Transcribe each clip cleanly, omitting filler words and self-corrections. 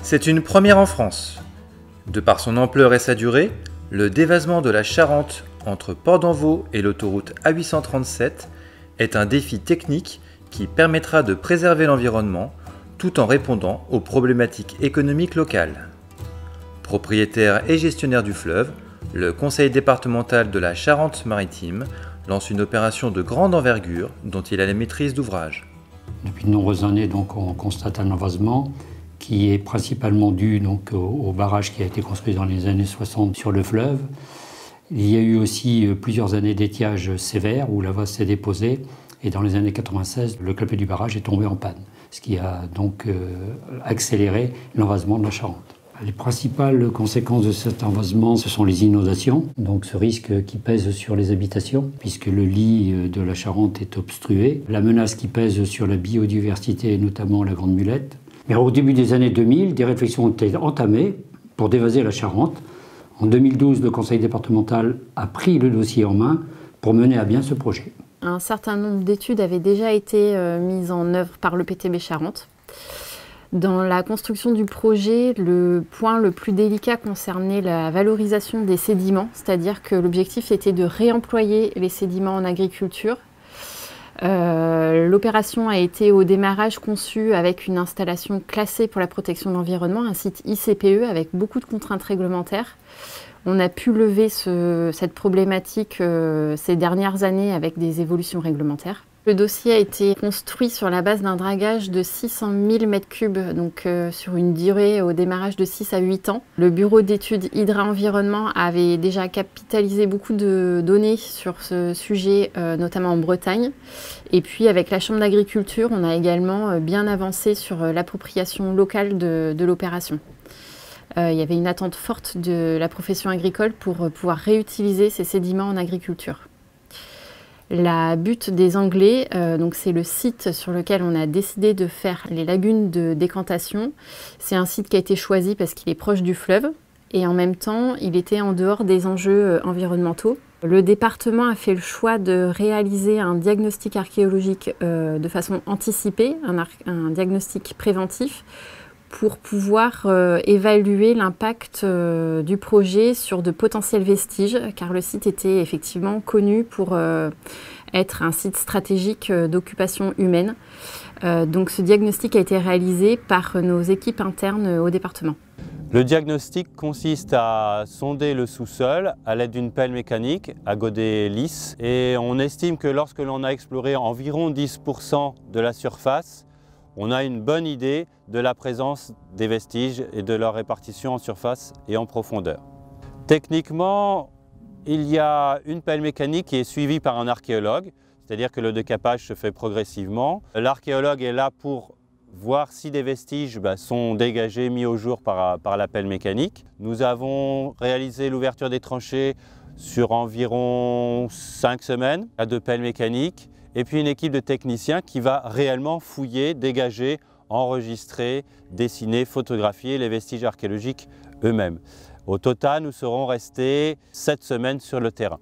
C'est une première en France. De par son ampleur et sa durée, le dévasement de la Charente entre Port-d'Envaux et l'autoroute A837 est un défi technique qui permettra de préserver l'environnement tout en répondant aux problématiques économiques locales. Propriétaire et gestionnaire du fleuve, le conseil départemental de la Charente-Maritime lance une opération de grande envergure dont il a la maîtrise d'ouvrage. Depuis de nombreuses années, on constate un envasement qui est principalement dû au barrage qui a été construit dans les années 60 sur le fleuve. Il y a eu aussi plusieurs années d'étiage sévère où la vase s'est déposée et dans les années 96, le clapet du barrage est tombé en panne, ce qui a donc accéléré l'envasement de la Charente. Les principales conséquences de cet envasement, ce sont les inondations, donc ce risque qui pèse sur les habitations, puisque le lit de la Charente est obstrué, la menace qui pèse sur la biodiversité, notamment la Grande Mulette. Mais au début des années 2000, des réflexions ont été entamées pour dévaser la Charente. En 2012, le conseil départemental a pris le dossier en main pour mener à bien ce projet. Un certain nombre d'études avaient déjà été mises en œuvre par le PTB Charente. Dans la construction du projet, le point le plus délicat concernait la valorisation des sédiments, c'est-à-dire que l'objectif était de réemployer les sédiments en agriculture. L'opération a été au démarrage conçue avec une installation classée pour la protection de l'environnement, un site ICPE avec beaucoup de contraintes réglementaires. On a pu lever cette problématique ces dernières années avec des évolutions réglementaires. Le dossier a été construit sur la base d'un dragage de 600 000 m3, donc sur une durée au démarrage de 6 à 8 ans. Le bureau d'études Hydra-Environnement avait déjà capitalisé beaucoup de données sur ce sujet, notamment en Bretagne. Et puis avec la Chambre d'agriculture, on a également bien avancé sur l'appropriation locale de l'opération. Il y avait une attente forte de la profession agricole pour pouvoir réutiliser ces sédiments en agriculture. La butte des Anglais, c'est le site sur lequel on a décidé de faire les lagunes de décantation. C'est un site qui a été choisi parce qu'il est proche du fleuve et en même temps, il était en dehors des enjeux environnementaux. Le département a fait le choix de réaliser un diagnostic archéologique de façon anticipée, un diagnostic préventif, pour pouvoir évaluer l'impact du projet sur de potentiels vestiges, car le site était effectivement connu pour être un site stratégique d'occupation humaine. Donc ce diagnostic a été réalisé par nos équipes internes au département. Le diagnostic consiste à sonder le sous-sol à l'aide d'une pelle mécanique à godet lisse et on estime que lorsque l'on a exploré environ 10% de la surface, on a une bonne idée de la présence des vestiges et de leur répartition en surface et en profondeur. Techniquement, il y a une pelle mécanique qui est suivie par un archéologue, c'est-à-dire que le décapage se fait progressivement. L'archéologue est là pour voir si des vestiges sont dégagés, mis au jour par la pelle mécanique. Nous avons réalisé l'ouverture des tranchées sur environ 5 semaines à 2 pelles mécaniques. Et puis une équipe de techniciens qui va réellement fouiller, dégager, enregistrer, dessiner, photographier les vestiges archéologiques eux-mêmes. Au total, nous serons restés 7 semaines sur le terrain.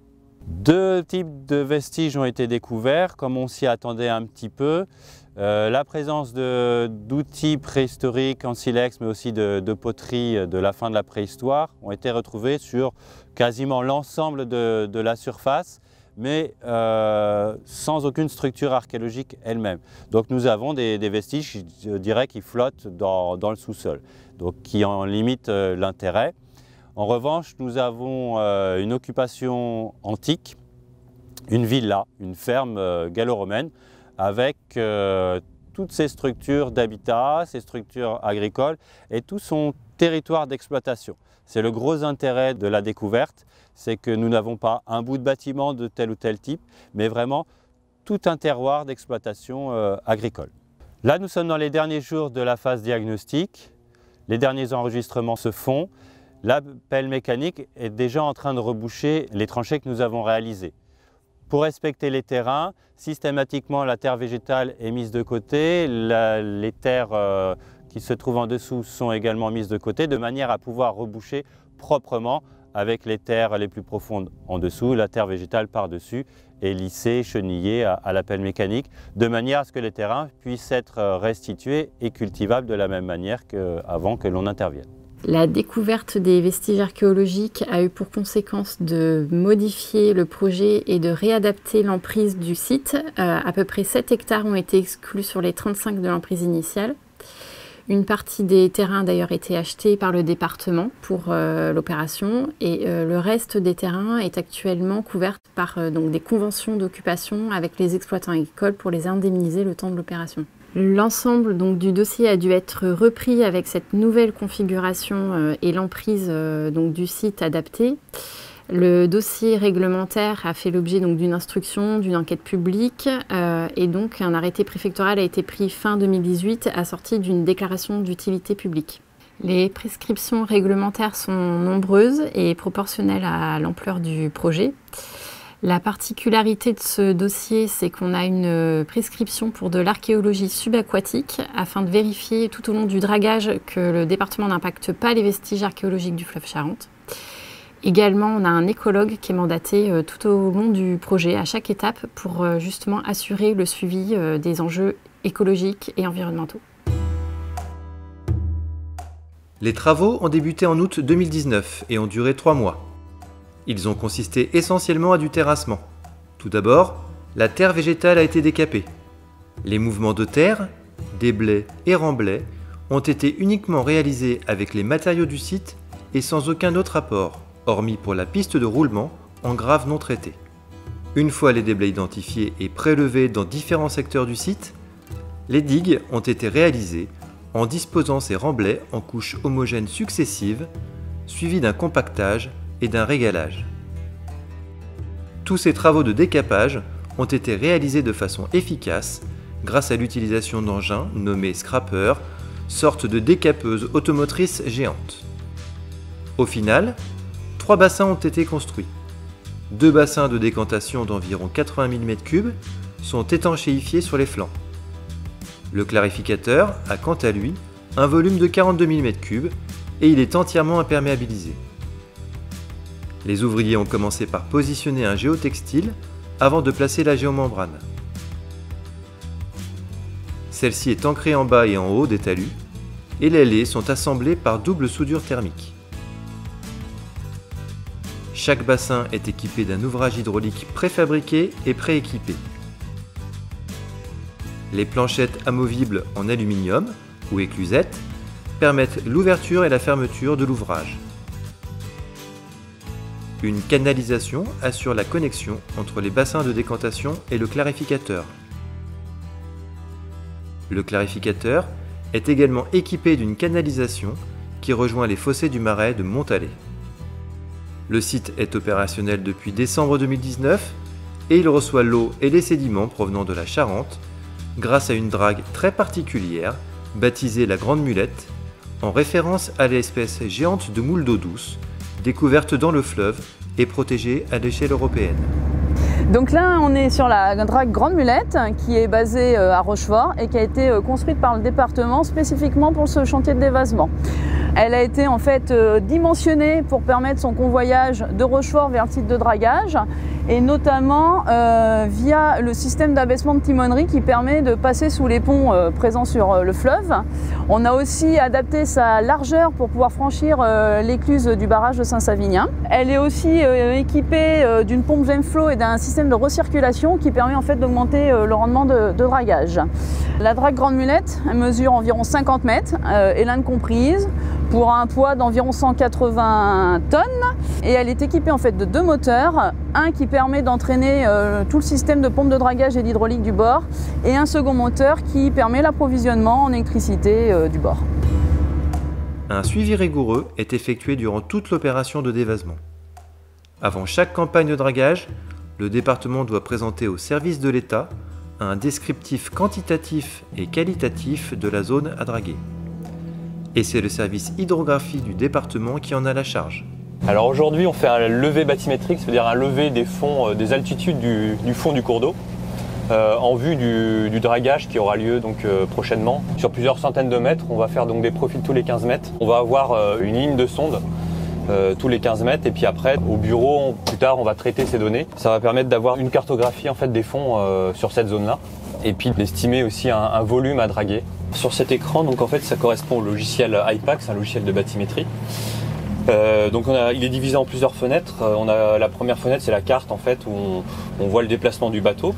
2 types de vestiges ont été découverts, comme on s'y attendait un petit peu. La présence d'outils préhistoriques en silex, mais aussi de poteries de la fin de la préhistoire, ont été retrouvés sur quasiment l'ensemble de la surface, mais sans aucune structure archéologique elle-même. Donc nous avons des vestiges, je dirais, qui flottent dans le sous-sol, donc qui en limitent l'intérêt. En revanche, nous avons une occupation antique, une villa, une ferme gallo-romaine, avec toutes ces structures d'habitat, ces structures agricoles et tout son territoire d'exploitation. C'est le gros intérêt de la découverte, c'est que nous n'avons pas un bout de bâtiment de tel ou tel type, mais vraiment tout un terroir d'exploitation agricole. Là, nous sommes dans les derniers jours de la phase diagnostique. Les derniers enregistrements se font. La pelle mécanique est déjà en train de reboucher les tranchées que nous avons réalisées. Pour respecter les terrains, systématiquement la terre végétale est mise de côté, les terres qui se trouvent en dessous sont également mises de côté de manière à pouvoir reboucher proprement avec les terres les plus profondes en dessous, la terre végétale par-dessus et lissés, chenillés à la pelle mécanique, de manière à ce que les terrains puissent être restitués et cultivables de la même manière qu'avant que l'on intervienne. La découverte des vestiges archéologiques a eu pour conséquence de modifier le projet et de réadapter l'emprise du site. À peu près 7 hectares ont été exclus sur les 35 de l'emprise initiale. Une partie des terrains a d'ailleurs été achetés par le département pour l'opération et le reste des terrains est actuellement couvert par donc des conventions d'occupation avec les exploitants agricoles pour les indemniser le temps de l'opération. L'ensemble donc du dossier a dû être repris avec cette nouvelle configuration et l'emprise donc du site adaptée. Le dossier réglementaire a fait l'objet donc d'une instruction, d'une enquête publique et donc un arrêté préfectoral a été pris fin 2018 assorti d'une déclaration d'utilité publique. Les prescriptions réglementaires sont nombreuses et proportionnelles à l'ampleur du projet. La particularité de ce dossier, c'est qu'on a une prescription pour de l'archéologie subaquatique afin de vérifier tout au long du dragage que le département n'impacte pas les vestiges archéologiques du fleuve Charente. Également, on a un écologue qui est mandaté tout au long du projet, à chaque étape, pour justement assurer le suivi des enjeux écologiques et environnementaux. Les travaux ont débuté en août 2019 et ont duré 3 mois. Ils ont consisté essentiellement à du terrassement. Tout d'abord, la terre végétale a été décapée. Les mouvements de terre, déblais et remblais, ont été uniquement réalisés avec les matériaux du site et sans aucun autre apport, hormis pour la piste de roulement en graves non traités. Une fois les déblais identifiés et prélevés dans différents secteurs du site, les digues ont été réalisées en disposant ces remblais en couches homogènes successives, suivies d'un compactage et d'un régalage. Tous ces travaux de décapage ont été réalisés de façon efficace grâce à l'utilisation d'engins nommés scrappers, sorte de décapeuses automotrices géantes. Au final, 3 bassins ont été construits. 2 bassins de décantation d'environ 80 000 m3 sont étanchéifiés sur les flancs. Le clarificateur a quant à lui un volume de 42 000 m3 et il est entièrement imperméabilisé. Les ouvriers ont commencé par positionner un géotextile avant de placer la géomembrane. Celle-ci est ancrée en bas et en haut des talus et les lais sont assemblés par double soudure thermique. Chaque bassin est équipé d'un ouvrage hydraulique préfabriqué et prééquipé. Les planchettes amovibles en aluminium ou éclusettes permettent l'ouverture et la fermeture de l'ouvrage. Une canalisation assure la connexion entre les bassins de décantation et le clarificateur. Le clarificateur est également équipé d'une canalisation qui rejoint les fossés du marais de Montalet. Le site est opérationnel depuis décembre 2019 et il reçoit l'eau et les sédiments provenant de la Charente grâce à une drague très particulière baptisée la Grande Mulette en référence à l'espèce géante de moule d'eau douce découverte dans le fleuve et protégée à l'échelle européenne. Donc là, on est sur la drague Grande Mulette qui est basée à Rochefort et qui a été construite par le département spécifiquement pour ce chantier de dévasement. Elle a été en fait dimensionnée pour permettre son convoyage de Rochefort vers le site de dragage et notamment via le système d'abaissement de timonerie qui permet de passer sous les ponts présents sur le fleuve. On a aussi adapté sa largeur pour pouvoir franchir l'écluse du barrage de Saint-Savinien. Elle est aussi équipée d'une pompe Gemflow et d'un système de recirculation qui permet en fait d'augmenter le rendement de dragage. La drague Grande Mulette, elle mesure environ 50 mètres, élingue comprise, pour un poids d'environ 180 tonnes et elle est équipée en fait de 2 moteurs, un qui permet d'entraîner tout le système de pompe de dragage et d'hydraulique du bord et un second moteur qui permet l'approvisionnement en électricité du bord. Un suivi rigoureux est effectué durant toute l'opération de dévasement. Avant chaque campagne de dragage, le département doit présenter au service de l'État un descriptif quantitatif et qualitatif de la zone à draguer. Et c'est le service hydrographie du département qui en a la charge. Alors aujourd'hui, on fait un levé bathymétrique, c'est-à-dire un levé des fonds, des altitudes du fond du cours d'eau, en vue du dragage qui aura lieu donc prochainement. Sur plusieurs centaines de mètres, on va faire donc des profils tous les 15 mètres. On va avoir une ligne de sonde tous les 15 mètres. Et puis après, au bureau, plus tard, on va traiter ces données. Ça va permettre d'avoir une cartographie en fait, des fonds sur cette zone-là. Et puis d'estimer aussi un volume à draguer. Sur cet écran, donc en fait, ça correspond au logiciel IPAC, c'est un logiciel de bathymétrie. Donc il est divisé en plusieurs fenêtres. On a la première fenêtre, c'est la carte en fait où on voit le déplacement du bateau.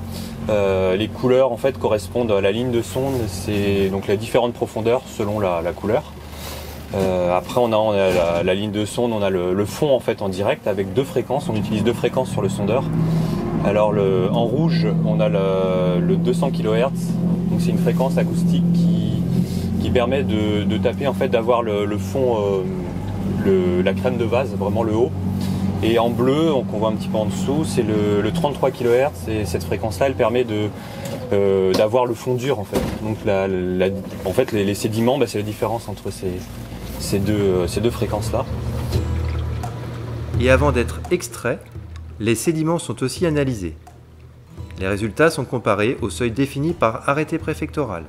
Les couleurs en fait correspondent à la ligne de sonde, c'est donc les différentes profondeurs selon la couleur. Après on a la ligne de sonde, on a le fond en fait en direct avec 2 fréquences. On utilise 2 fréquences sur le sondeur. Alors en rouge, on a le 200 kHz. Donc c'est une fréquence acoustique qui permet de taper en fait d'avoir le fond. La crème de vase, vraiment le haut. Et en bleu, donc on voit un petit peu en dessous, c'est le 33 kHz et cette fréquence-là, elle permet d'avoir le fond dur en fait. Donc en fait, les sédiments, c'est la différence entre ces deux fréquences-là. Et avant d'être extraits, les sédiments sont aussi analysés. Les résultats sont comparés au seuil défini par arrêté préfectoral.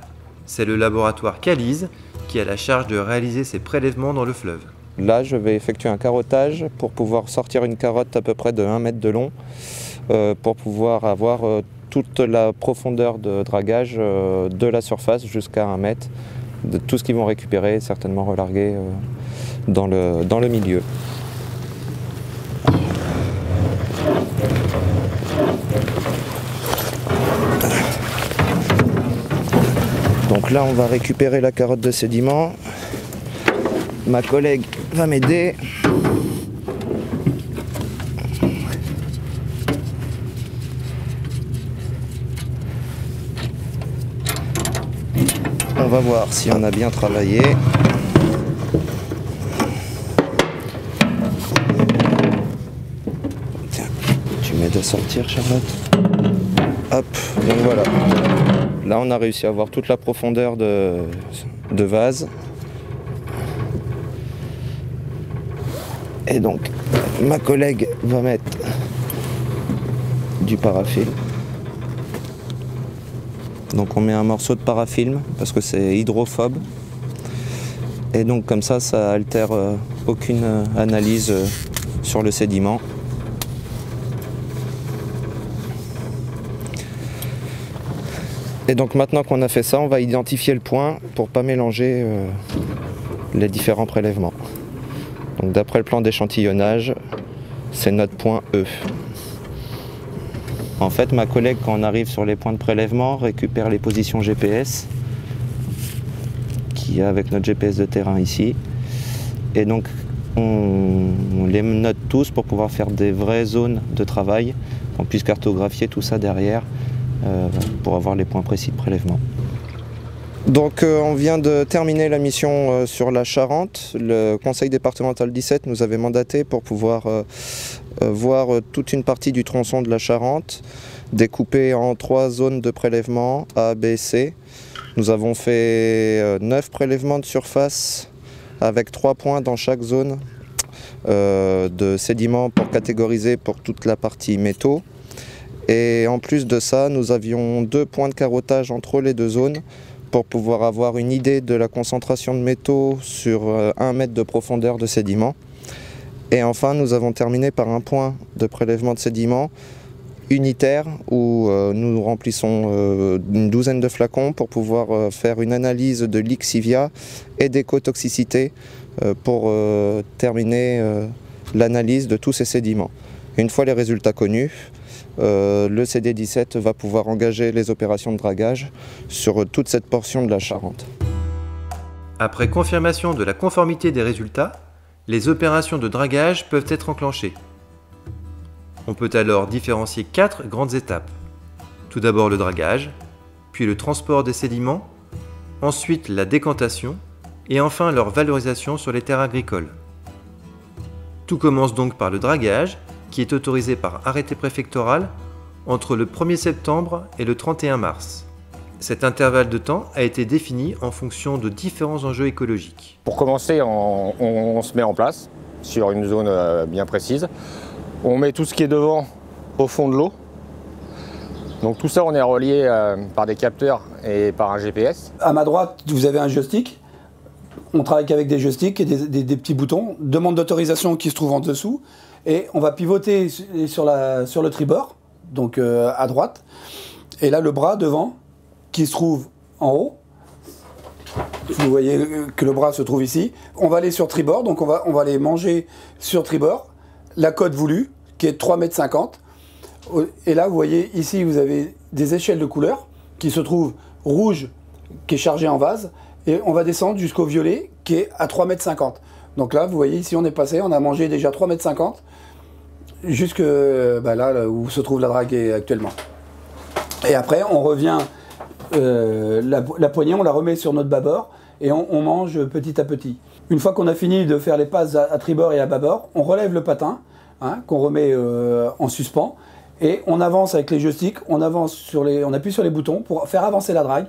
C'est le laboratoire Calise qui a la charge de réaliser ces prélèvements dans le fleuve. Là, je vais effectuer un carottage pour pouvoir sortir une carotte à peu près de 1 mètre de long pour pouvoir avoir toute la profondeur de dragage de la surface jusqu'à 1 mètre, de tout ce qu'ils vont récupérer, certainement relarguer dans le milieu. Donc là, on va récupérer la carotte de sédiment. Ma collègue va m'aider. On va voir si on a bien travaillé. Tiens, tu m'aides à sortir, Charlotte. Hop, donc voilà. Là, on a réussi à avoir toute la profondeur de vase. Et donc, ma collègue va mettre du parafilm. Donc on met un morceau de parafilm parce que c'est hydrophobe. Et donc comme ça altère aucune analyse sur le sédiment. Et donc maintenant qu'on a fait ça, on va identifier le point pour ne pas mélanger les différents prélèvements. Donc d'après le plan d'échantillonnage, c'est notre point E. En fait, ma collègue, quand on arrive sur les points de prélèvement, récupère les positions GPS, qui est avec notre GPS de terrain ici. Et donc, on les note tous pour pouvoir faire des vraies zones de travail, qu'on puisse cartographier tout ça derrière, pour avoir les points précis de prélèvement. Donc on vient de terminer la mission sur la Charente. Le conseil départemental 17 nous avait mandaté pour pouvoir voir toute une partie du tronçon de la Charente, découpée en 3 zones de prélèvement A, B, C. Nous avons fait 9 prélèvements de surface avec 3 points dans chaque zone de sédiments pour catégoriser pour toute la partie métaux. Et en plus de ça, nous avions 2 points de carottage entre les 2 zones pour pouvoir avoir une idée de la concentration de métaux sur 1 mètre de profondeur de sédiment. Et enfin, nous avons terminé par un point de prélèvement de sédiment unitaire où nous remplissons une douzaine de flacons pour pouvoir faire une analyse de lixivia et d'écotoxicité pour terminer l'analyse de tous ces sédiments. Une fois les résultats connus, le CD17 va pouvoir engager les opérations de dragage sur toute cette portion de la Charente. Après confirmation de la conformité des résultats, les opérations de dragage peuvent être enclenchées. On peut alors différencier 4 grandes étapes. Tout d'abord le dragage, puis le transport des sédiments, ensuite la décantation et enfin leur valorisation sur les terres agricoles. Tout commence donc par le dragage, qui est autorisé par arrêté préfectoral entre le 1er septembre et le 31 mars. Cet intervalle de temps a été défini en fonction de différents enjeux écologiques. Pour commencer, on se met en place sur une zone bien précise. On met tout ce qui est devant au fond de l'eau. Donc tout ça, on est relié par des capteurs et par un GPS. À ma droite, vous avez un joystick. On travaille qu'avec des joysticks et des petits boutons. Demande d'autorisation qui se trouve en dessous. Et on va pivoter sur le tribord, donc à droite. Et là, le bras devant, qui se trouve en haut. Vous voyez que le bras se trouve ici. On va aller sur tribord, donc on va aller manger sur tribord. La cote voulue, qui est 3,50 m. Et là, vous voyez, ici, vous avez des échelles de couleurs qui se trouvent rouge, qui est chargé en vase. Et on va descendre jusqu'au violet, qui est à 3,50 m. Donc là, vous voyez, ici, on est passé, on a mangé déjà 3,50 m. Jusque là où se trouve la drague actuellement. Et après, on revient, la poignée, on la remet sur notre bâbord et on mange petit à petit. Une fois qu'on a fini de faire les passes à tribord et à bâbord, on relève le patin, hein, qu'on remet en suspens, et on avance avec les joysticks, on appuie sur les boutons pour faire avancer la drague.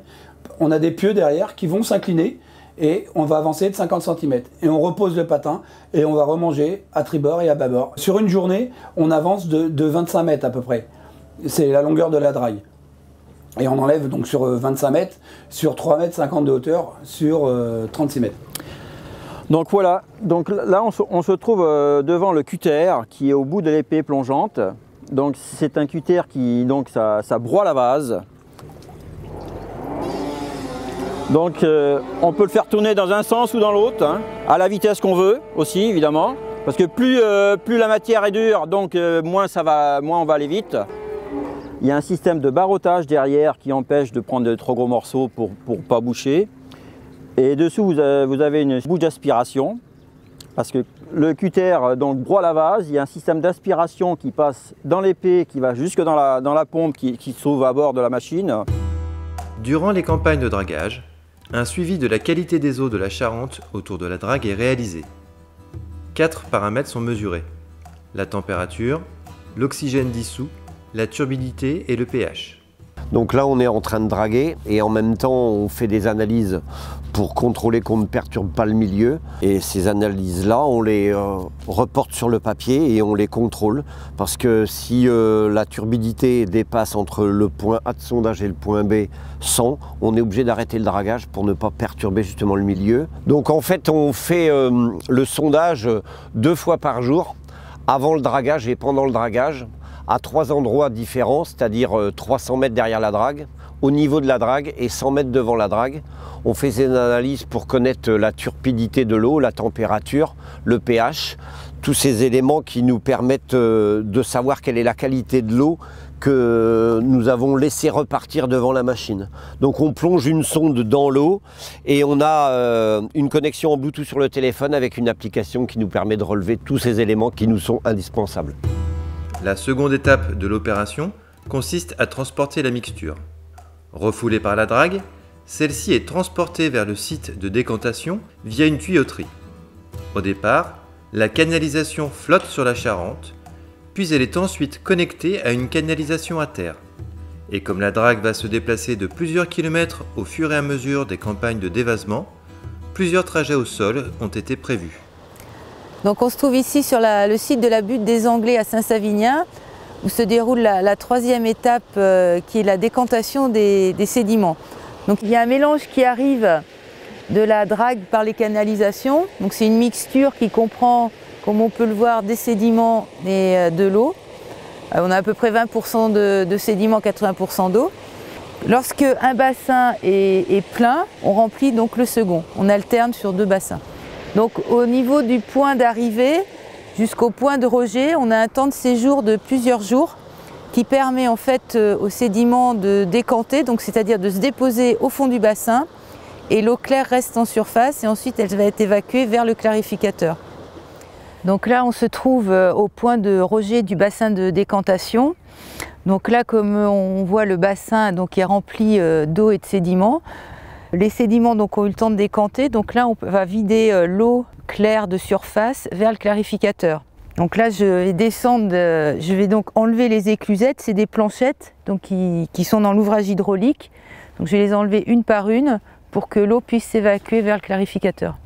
On a des pieux derrière qui vont s'incliner, et on va avancer de 50 cm. Et on repose le patin et on va remanger à tribord et à bâbord. Sur une journée, on avance de 25 mètres à peu près. C'est la longueur de la drague. Et on enlève donc sur 25 mètres, sur 3,50 m de hauteur, sur 36 mètres. Donc voilà, donc là on se trouve devant le cutter qui est au bout de l'épée plongeante. Donc c'est un cutter qui, donc ça broie la vase. Donc on peut le faire tourner dans un sens ou dans l'autre, hein, à la vitesse qu'on veut aussi évidemment. Parce que plus la matière est dure, donc moins on va aller vite. Il y a un système de barottage derrière qui empêche de prendre de trop gros morceaux pour ne pas boucher. Et dessous vous avez une bouche d'aspiration. Parce que le cutter donc broie la vase, il y a un système d'aspiration qui passe dans l'épée, qui va jusque dans la pompe qui se trouve à bord de la machine. Durant les campagnes de dragage, un suivi de la qualité des eaux de la Charente autour de la drague est réalisé. 4 paramètres sont mesurés: la température, l'oxygène dissous, la turbidité et le pH. Donc là on est en train de draguer et en même temps on fait des analyses pour contrôler qu'on ne perturbe pas le milieu. Et ces analyses-là, on les reporte sur le papier et on les contrôle. Parce que si la turbidité dépasse entre le point A de sondage et le point B 100, on est obligé d'arrêter le dragage pour ne pas perturber justement le milieu. Donc en fait, on fait le sondage 2 fois par jour, avant le dragage et pendant le dragage, à 3 endroits différents, c'est-à-dire 300 mètres derrière la drague, au niveau de la drague et 100 mètres devant la drague. On fait ces analyses pour connaître la turbidité de l'eau, la température, le pH, tous ces éléments qui nous permettent de savoir quelle est la qualité de l'eau que nous avons laissé repartir devant la machine. Donc on plonge une sonde dans l'eau et on a une connexion en Bluetooth sur le téléphone avec une application qui nous permet de relever tous ces éléments qui nous sont indispensables. La seconde étape de l'opération consiste à transporter la mixture. Refoulée par la drague, celle-ci est transportée vers le site de décantation via une tuyauterie. Au départ, la canalisation flotte sur la Charente, puis elle est ensuite connectée à une canalisation à terre. Et comme la drague va se déplacer de plusieurs kilomètres au fur et à mesure des campagnes de dévasement, plusieurs trajets au sol ont été prévus. Donc on se trouve ici sur le site de la butte des Anglais à Saint-Savinien, où se déroule la troisième étape qui est la décantation des sédiments. Donc il y a un mélange qui arrive de la drague par les canalisations. Donc c'est une mixture qui comprend, comme on peut le voir, des sédiments et de l'eau. On a à peu près 20% de sédiments, 80% d'eau. Lorsque un bassin est plein, on remplit donc le second. On alterne sur 2 bassins. Donc au niveau du point d'arrivée jusqu'au point de rejet, on a un temps de séjour de plusieurs jours qui permet en fait aux sédiments de décanter, donc c'est-à-dire de se déposer au fond du bassin, et l'eau claire reste en surface et ensuite elle va être évacuée vers le clarificateur. Donc là on se trouve au point de rejet du bassin de décantation. Donc là, comme on voit, le bassin donc est rempli d'eau et de sédiments. Les sédiments donc ont eu le temps de décanter, donc là on va vider l'eau claire de surface vers le clarificateur. Donc là je vais descendre, je vais donc enlever les éclusettes, c'est des planchettes donc qui sont dans l'ouvrage hydraulique. Donc je vais les enlever une par une pour que l'eau puisse s'évacuer vers le clarificateur.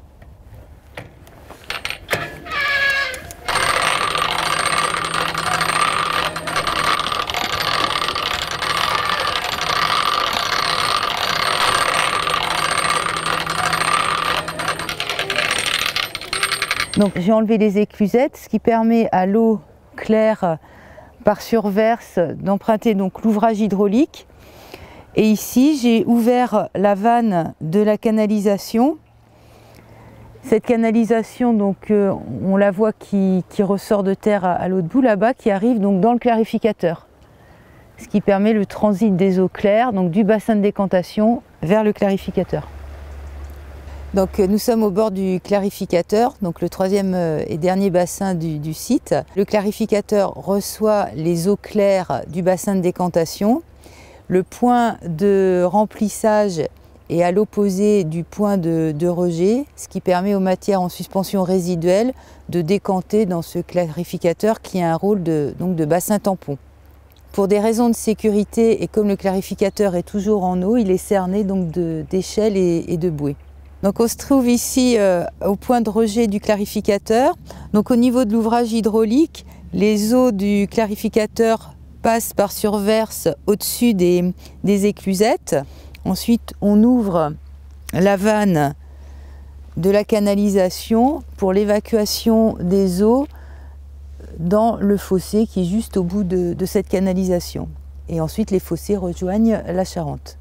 Donc j'ai enlevé les éclusettes, ce qui permet à l'eau claire par surverse d'emprunter donc l'ouvrage hydraulique. Et ici j'ai ouvert la vanne de la canalisation. Cette canalisation, donc, on la voit qui ressort de terre à l'autre bout là-bas, qui arrive donc dans le clarificateur. Ce qui permet le transit des eaux claires, donc du bassin de décantation vers le clarificateur. Donc, nous sommes au bord du clarificateur, donc le troisième et dernier bassin du site. Le clarificateur reçoit les eaux claires du bassin de décantation. Le point de remplissage est à l'opposé du point de rejet, ce qui permet aux matières en suspension résiduelle de décanter dans ce clarificateur qui a un rôle de bassin tampon. Pour des raisons de sécurité et comme le clarificateur est toujours en eau, il est cerné d'échelles et de bouées. Donc on se trouve ici au point de rejet du clarificateur. Donc au niveau de l'ouvrage hydraulique, les eaux du clarificateur passent par surverse au-dessus des éclusettes. Ensuite, on ouvre la vanne de la canalisation pour l'évacuation des eaux dans le fossé qui est juste au bout de cette canalisation. Et ensuite, les fossés rejoignent la Charente.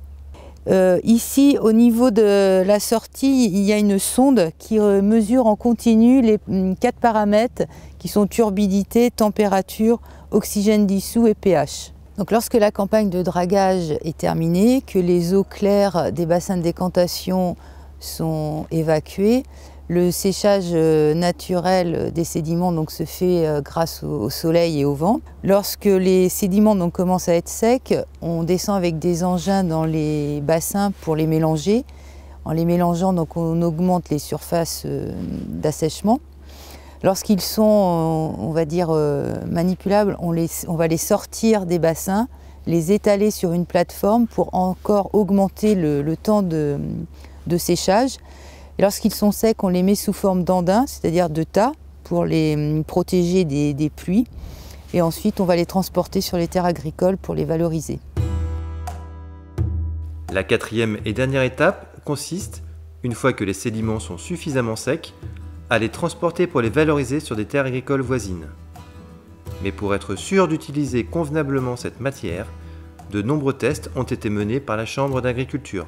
Ici, au niveau de la sortie, il y a une sonde qui mesure en continu les 4 paramètres qui sont turbidité, température, oxygène dissous et pH. Donc lorsque la campagne de dragage est terminée, que les eaux claires des bassins de décantation sont évacuées, le séchage naturel des sédiments donc, se fait grâce au soleil et au vent. Lorsque les sédiments donc, commencent à être secs, on descend avec des engins dans les bassins pour les mélanger. En les mélangeant, donc, on augmente les surfaces d'assèchement. Lorsqu'ils sont, on va dire, manipulables, on va les sortir des bassins, les étaler sur une plateforme pour encore augmenter le temps de séchage. Et lorsqu'ils sont secs, on les met sous forme d'andins, c'est-à-dire de tas, pour les protéger des pluies. Et ensuite, on va les transporter sur les terres agricoles pour les valoriser. La quatrième et dernière étape consiste, une fois que les sédiments sont suffisamment secs, à les transporter pour les valoriser sur des terres agricoles voisines. Mais pour être sûr d'utiliser convenablement cette matière, de nombreux tests ont été menés par la Chambre d'agriculture.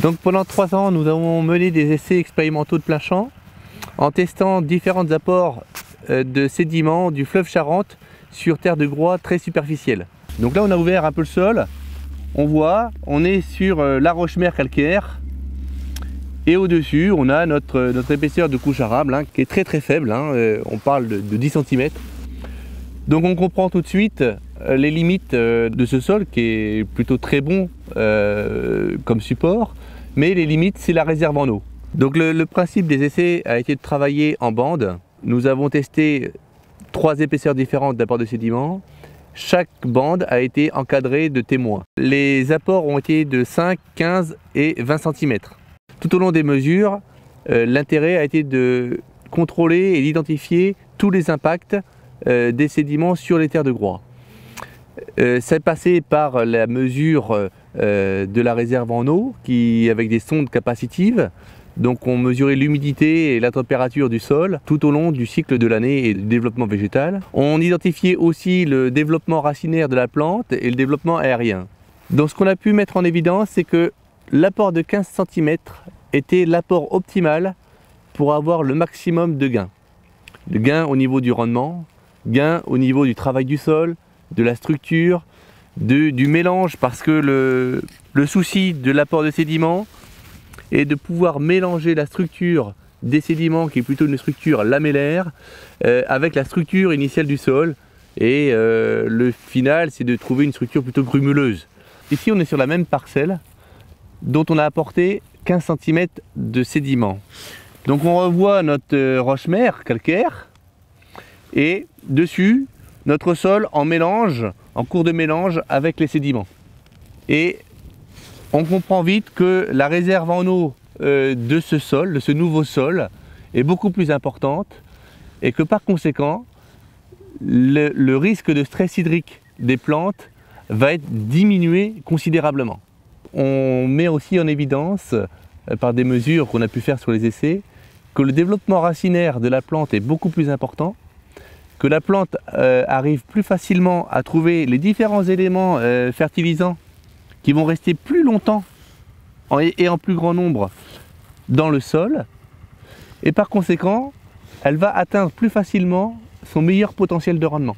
Donc pendant 3 ans, nous avons mené des essais expérimentaux de plein champ en testant différents apports de sédiments du fleuve Charente sur terre de groix très superficielle. Donc là, on a ouvert un peu le sol. On est sur la roche-mère calcaire. Et au-dessus, on a notre épaisseur de couche arable qui est très faible, on parle de 10 cm. Donc on comprend tout de suite les limites de ce sol qui est plutôt très bon comme support, mais les limites c'est la réserve en eau. Donc le principe des essais a été de travailler en bande. Nous avons testé 3 épaisseurs différentes d'apports de sédiments. Chaque bande a été encadrée de témoins. Les apports ont été de 5, 15 et 20 cm. Tout au long des mesures, l'intérêt a été de contrôler et d'identifier tous les impacts des sédiments sur les terres de groix. C'est passé par la mesure de la réserve en eau, avec des sondes capacitives. Donc on mesurait l'humidité et la température du sol tout au long du cycle de l'année et du développement végétal. On identifiait aussi le développement racinaire de la plante et le développement aérien. Donc ce qu'on a pu mettre en évidence, c'est que l'apport de 15 cm était l'apport optimal pour avoir le maximum de gains. De gains au niveau du rendement, gains au niveau du travail du sol, de la structure, du mélange, parce que le souci de l'apport de sédiments est de pouvoir mélanger la structure des sédiments, qui est plutôt une structure lamellaire, avec la structure initiale du sol. Et le final, c'est de trouver une structure plutôt grumeleuse. Ici, on est sur la même parcelle, dont on a apporté 15 cm de sédiments. Donc on revoit notre roche-mère calcaire et dessus notre sol en cours de mélange avec les sédiments. Et on comprend vite que la réserve en eau de ce sol, de ce nouveau sol, est beaucoup plus importante et que par conséquent le risque de stress hydrique des plantes va être diminué considérablement. On met aussi en évidence, par des mesures qu'on a pu faire sur les essais, que le développement racinaire de la plante est beaucoup plus important, que la plante arrive plus facilement à trouver les différents éléments fertilisants qui vont rester plus longtemps et en plus grand nombre dans le sol, et par conséquent, elle va atteindre plus facilement son meilleur potentiel de rendement.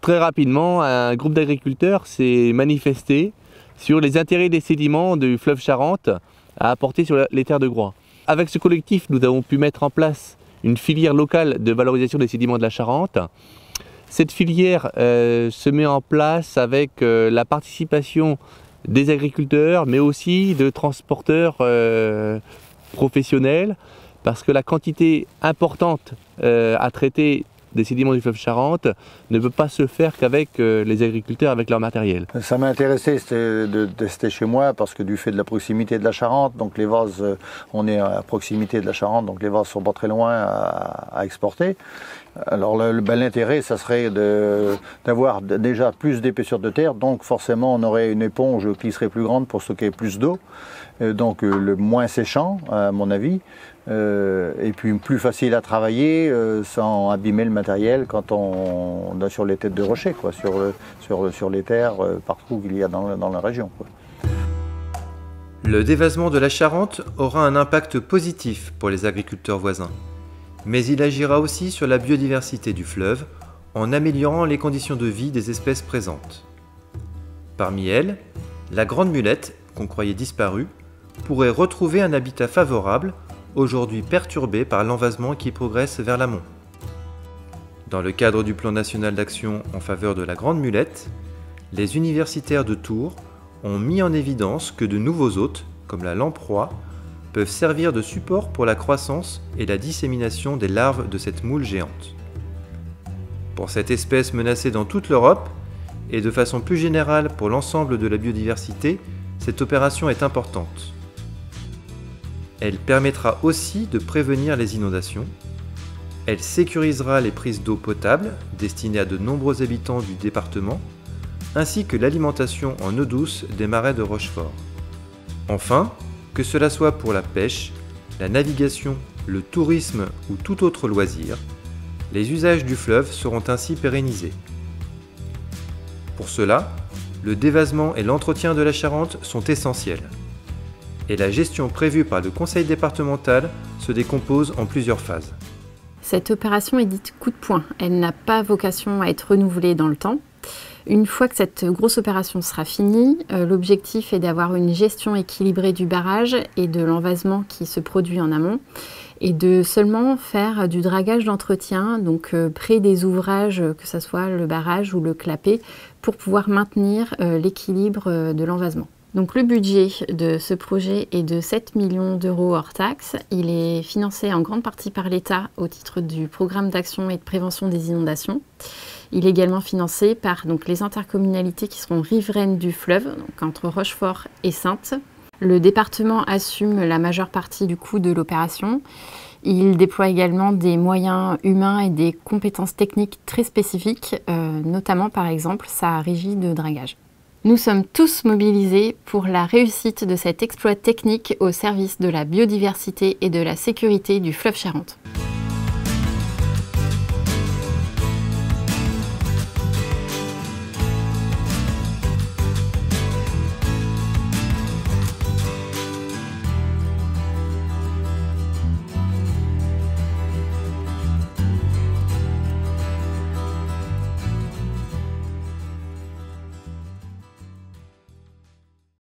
Très rapidement, un groupe d'agriculteurs s'est manifesté sur les intérêts des sédiments du fleuve Charente à apporter sur les terres de Groix. Avec ce collectif, nous avons pu mettre en place une filière locale de valorisation des sédiments de la Charente. Cette filière se met en place avec la participation des agriculteurs, mais aussi de transporteurs professionnels, parce que la quantité importante à traiter des sédiments du fleuve Charente ne peut pas se faire qu'avec les agriculteurs, avec leur matériel. Ça m'a intéressé de tester chez moi parce que du fait de la proximité de la Charente, donc les vases, on est à proximité de la Charente, donc les vases sont pas très loin à exporter. Alors l'intérêt, ça serait d'avoir déjà plus d'épaisseur de terre, donc forcément on aurait une éponge qui serait plus grande pour stocker plus d'eau, donc le moins séchant à mon avis, et puis plus facile à travailler sans abîmer le matériel quand on est sur les têtes de rocher, quoi, sur les terres partout qu'il y a dans la région, quoi. Le dévasement de la Charente aura un impact positif pour les agriculteurs voisins. Mais il agira aussi sur la biodiversité du fleuve en améliorant les conditions de vie des espèces présentes. Parmi elles, la grande mulette, qu'on croyait disparue, pourrait retrouver un habitat favorable, aujourd'hui perturbé par l'envasement qui progresse vers l'amont. Dans le cadre du plan national d'action en faveur de la grande mulette, les universitaires de Tours ont mis en évidence que de nouveaux hôtes, comme la lamproie, peuvent servir de support pour la croissance et la dissémination des larves de cette moule géante. Pour cette espèce menacée dans toute l'Europe, et de façon plus générale pour l'ensemble de la biodiversité, cette opération est importante. Elle permettra aussi de prévenir les inondations. Elle sécurisera les prises d'eau potable destinées à de nombreux habitants du département, ainsi que l'alimentation en eau douce des marais de Rochefort. Enfin, que cela soit pour la pêche, la navigation, le tourisme ou tout autre loisir, les usages du fleuve seront ainsi pérennisés. Pour cela, le dévasement et l'entretien de la Charente sont essentiels. Et la gestion prévue par le conseil départemental se décompose en plusieurs phases. Cette opération est dite coup de poing. Elle n'a pas vocation à être renouvelée dans le temps. Une fois que cette grosse opération sera finie, l'objectif est d'avoir une gestion équilibrée du barrage et de l'envasement qui se produit en amont, et de seulement faire du dragage d'entretien, donc près des ouvrages, que ce soit le barrage ou le clapet, pour pouvoir maintenir l'équilibre de l'envasement. Donc le budget de ce projet est de 7 millions d'euros hors taxes. Il est financé en grande partie par l'État au titre du programme d'action et de prévention des inondations. Il est également financé par les intercommunalités qui seront riveraines du fleuve, donc entre Rochefort et Saintes. Le département assume la majeure partie du coût de l'opération. Il déploie également des moyens humains et des compétences techniques très spécifiques, notamment par exemple sa régie de dragage. Nous sommes tous mobilisés pour la réussite de cet exploit technique au service de la biodiversité et de la sécurité du fleuve Charente.